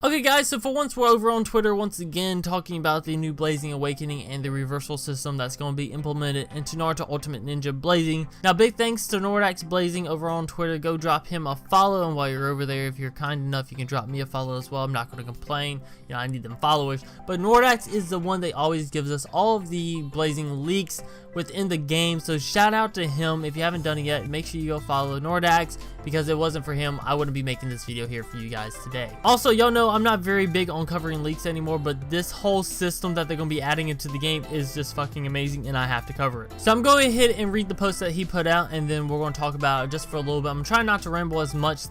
Okay guys, so for once we're over on Twitter once again talking about the new Blazing Awakening and the reversal system that's going to be implemented into Naruto Ultimate Ninja Blazing. Now big thanks to Nordax Blazing over on Twitter. Go drop him a follow, and while you're over there, if you're kind enough, you can drop me a follow as well. I'm not going to complain, you know, I need them followers. But Nordax is the one that always gives us all of the Blazing leaks within the game, so shout out to him. If you haven't done it yet, make sure you go follow Nordax, because if it wasn't for him, I wouldn't be making this video here for you guys today. Also, y'all know I'm not very big on covering leaks anymore, but this whole system that they're going to be adding into the game is just fucking amazing, and I have to cover it. So I'm going ahead and read the post that he put out, and then we're going to talk about it just for a little bit. I'm trying not to ramble as much,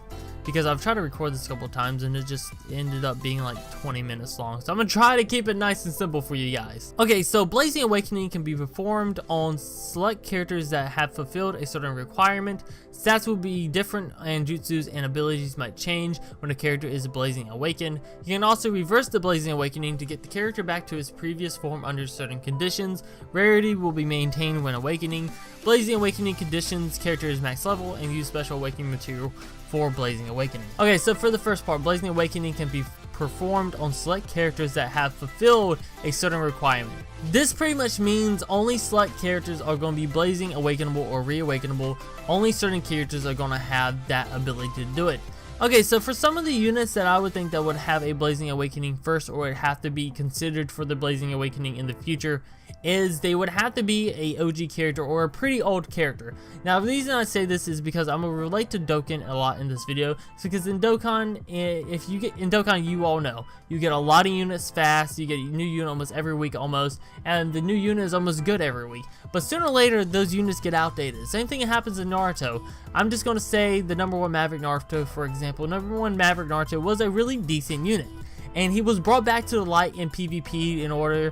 because I've tried to record this a couple of times and it just ended up being like 20 minutes long. So I'm going to try to keep it nice and simple for you guys. Okay, so Blazing Awakening can be performed on select characters that have fulfilled a certain requirement. Stats will be different, and jutsus and abilities might change when a character is Blazing Awakened. You can also reverse the Blazing Awakening to get the character back to its previous form under certain conditions. Rarity will be maintained when awakening. Blazing Awakening conditions character is max level, and use special awakening material for Blazing Awakening. Okay, so for the first part, Blazing Awakening can be performed on select characters that have fulfilled a certain requirement. This pretty much means only select characters are going to be Blazing Awakenable or Reawakenable. Only certain characters are going to have that ability to do it. Okay, so for some of the units that I would think that would have a Blazing Awakening first, or would have to be considered for the Blazing Awakening in the future, is they would have to be a OG character or a pretty old character. Now the reason I say this is because I'm going to relate to Dokkan a lot in this video. So because in Dokkan, if you get in Dokkan, you all know, you get a lot of units fast, you get a new unit almost every week almost, and the new unit is almost good every week. But sooner or later, those units get outdated. Same thing happens in Naruto. I'm just going to say the #1 Maverick Naruto, for example. #1 Maverick Naruto was a really decent unit, and he was brought back to the light in PvP in order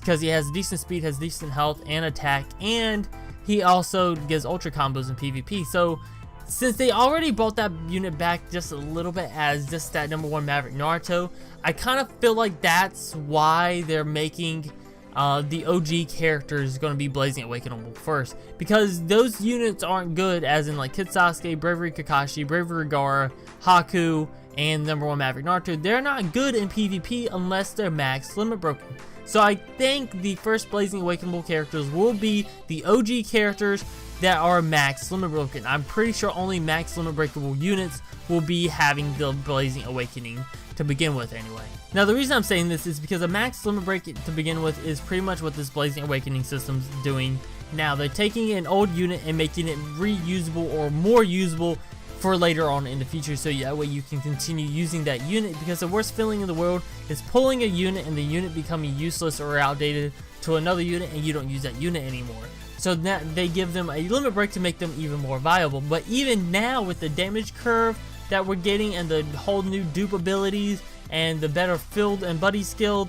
because he has decent speed, has decent health and attack, and he also gives ultra combos in PvP. So since they already brought that unit back just a little bit as just that #1 Maverick Naruto, I kind of feel like that's why they're making the OG characters going to be Blazing Awakenable first, because those units aren't good, as in like Kid Sasuke, Bravery Kakashi, Bravery Gaara, Haku, and #1 Maverick Naruto. They're not good in PvP unless they're max limit broken. So I think the first Blazing Awakenable characters will be the OG characters that are max limit broken. I'm pretty sure only max limit breakable units will be having the Blazing Awakening to begin with anyway. Now the reason I'm saying this is because a max limit break to begin with is pretty much what this Blazing Awakening system's doing now. They're taking an old unit and making it reusable or more usable for later on in the future, so that way you can continue using that unit, because the worst feeling in the world is pulling a unit and the unit becoming useless or outdated to another unit and you don't use that unit anymore. So that they give them a limit break to make them even more viable. But even now, with the damage curve that we're getting and the whole new dupe abilities and the better field and buddy skill,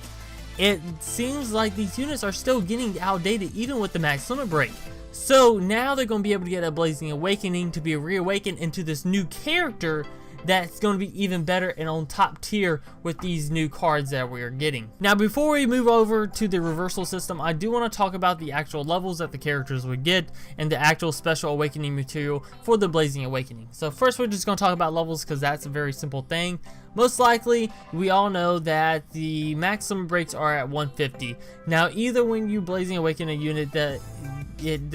it seems like these units are still getting outdated even with the max limit break. So now they're going to be able to get a Blazing Awakening to be reawakened into this new character that's going to be even better and on top tier with these new cards that we are getting. Now before we move over to the reversal system, I do want to talk about the actual levels that the characters would get and the actual special awakening material for the Blazing Awakening. So first we're just going to talk about levels, because that's a very simple thing. Most likely, we all know that the maximum breaks are at 150. Now either when you Blazing Awaken a unit, the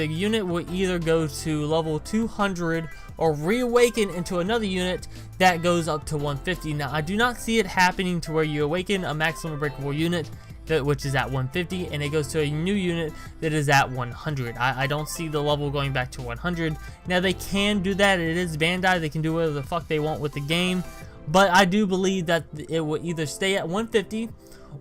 unit will either go to level 200 or reawaken into another unit that goes up to 150. Now I do not see it happening to where you awaken a maximum breakable unit which is at 150 and it goes to a new unit that is at 100. I don't see the level going back to 100. Now they can do that, it is Bandai, they can do whatever the fuck they want with the game, but I do believe that it will either stay at 150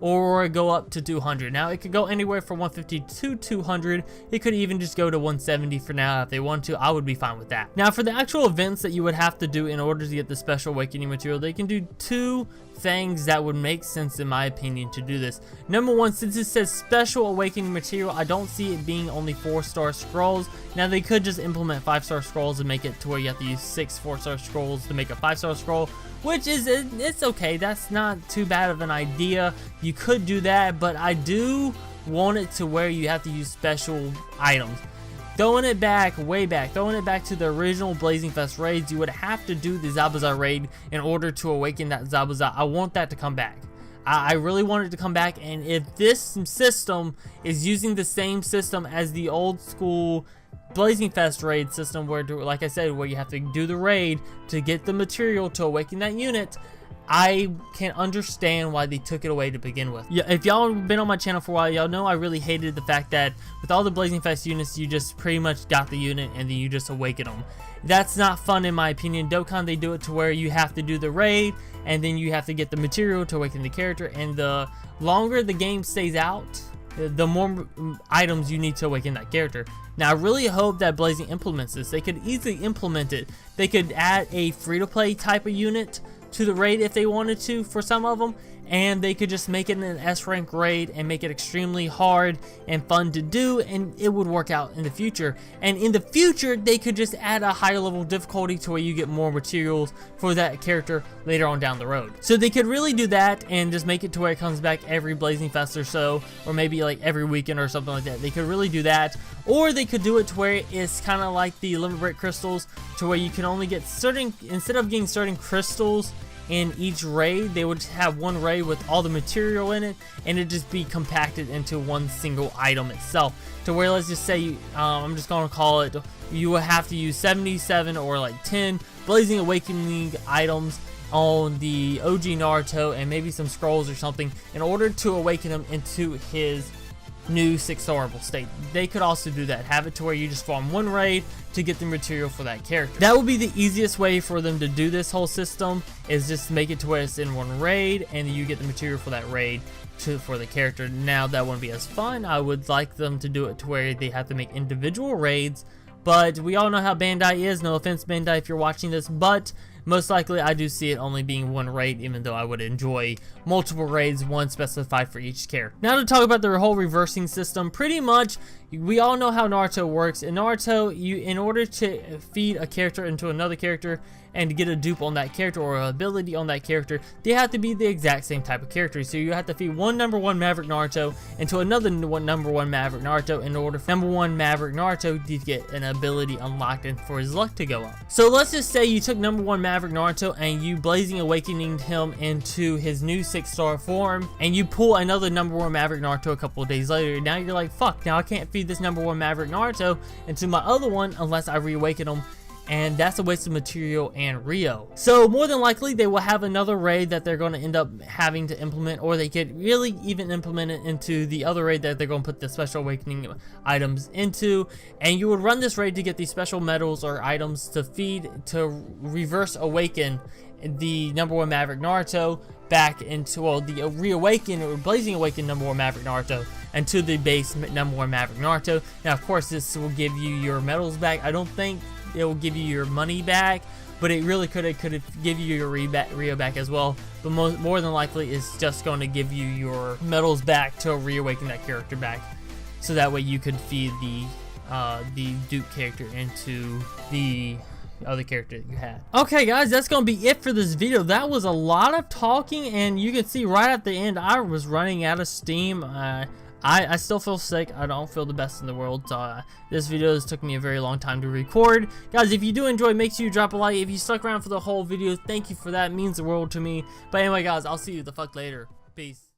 or go up to 200. Now it could go anywhere from 150 to 200. It could even just go to 170 for now if they want to. I would be fine with that. Now for the actual events that you would have to do in order to get the special awakening material, they can do two things that would make sense in my opinion to do this. #1, since it says special awakening material, I don't see it being only 4-star scrolls. Now they could just implement 5-star scrolls and make it to where you have to use 6 4-star scrolls to make a 5-star scroll, which is, it's okay, that's not too bad of an idea. You could do that, but I do want it to where you have to use special items. throwing it back, way back, throwing it back to the original Blazing Fest raids, you would have to do the Zabuza raid in order to awaken that Zabuza. I want that to come back. I really want it to come back, and if this system is using the same system as the old school Blazing Fest raid system, where, like I said, where you have to do the raid to get the material to awaken that unit, I can understand why they took it away to begin with. Yeah, if y'all have been on my channel for a while, y'all know I really hated the fact that with all the Blazing Fest units, you just pretty much got the unit and then you just awaken them. That's not fun in my opinion. Dokkan, they do it to where you have to do the raid and then you have to get the material to awaken the character, and the longer the game stays out, the more items you need to awaken that character. Now I really hope that Blazing implements this. They could easily implement it. They could add a free-to-play type of unit to the raid if they wanted to for some of them, and they could just make it an S rank raid and make it extremely hard and fun to do, and it would work out in the future. And in the future they could just add a higher level difficulty to where you get more materials for that character later on down the road. So they could really do that and just make it to where it comes back every Blazing Fest or so, or maybe like every weekend or something like that. They could really do that, or they could do it to where it's kind of like the limit break crystals, to where you can only get certain, instead of getting certain crystals in each raid, they would have one raid with all the material in it, and it'd just be compacted into one single item itself. To where, let's just say, I'm just gonna call it, you will have to use 77 or like 10 Blazing Awakening items on the OG Naruto and maybe some scrolls or something in order to awaken him into his new 6-starable state. They could also do that, have it to where you just farm one raid to get the material for that character. That would be the easiest way for them to do this whole system, is just make it to where it's in one raid and you get the material for that raid for the character. Now that wouldn't be as fun. I would like them to do it to where they have to make individual raids, but we all know how Bandai is. No offense, Bandai, if you're watching this, but most likely I do see it only being one raid, even though I would enjoy multiple raids, one specified for each character. Now to talk about the whole reversing system, pretty much we all know how Naruto works. In Naruto, in order to feed a character into another character and to get a dupe on that character or an ability on that character, they have to be the exact same type of character. So you have to feed one #1 Maverick Naruto into another #1 Maverick Naruto in order for #1 Maverick Naruto to get an ability unlocked and for his luck to go up. So let's just say you took #1 Maverick Naruto and you Blazing Awakening him into his new 6-star form, and you pull another #1 Maverick Naruto a couple of days later. Now you're like, fuck, now I can't feed this #1 Maverick Naruto into my other one unless I reawaken him, and that's a waste of material and Rio. So more than likely they will have another raid that they're going to end up having to implement, or they could really even implement it into the other raid that they're going to put the special awakening items into, and you would run this raid to get these special medals or items to feed to reverse awaken the #1 Maverick Naruto back into, well, the reawaken or Blazing Awaken #1 Maverick Naruto and to the base #1 Maverick Naruto. Now of course this will give you your medals back. I don't think it will give you your money back, but it really could give you your Rio back as well. But more than likely it's just going to give you your medals back to reawaken that character back, so that way you could feed the Duke character into the other character that you had. Okay guys, that's gonna be it for this video. That was a lot of talking, and you can see right at the end I was running out of steam. I still feel sick. I don't feel the best in the world. So this video took me a very long time to record. Guys, if you do enjoy, make sure you drop a like. If you stuck around for the whole video, thank you for that. It means the world to me. But anyway guys, I'll see you the fuck later. Peace.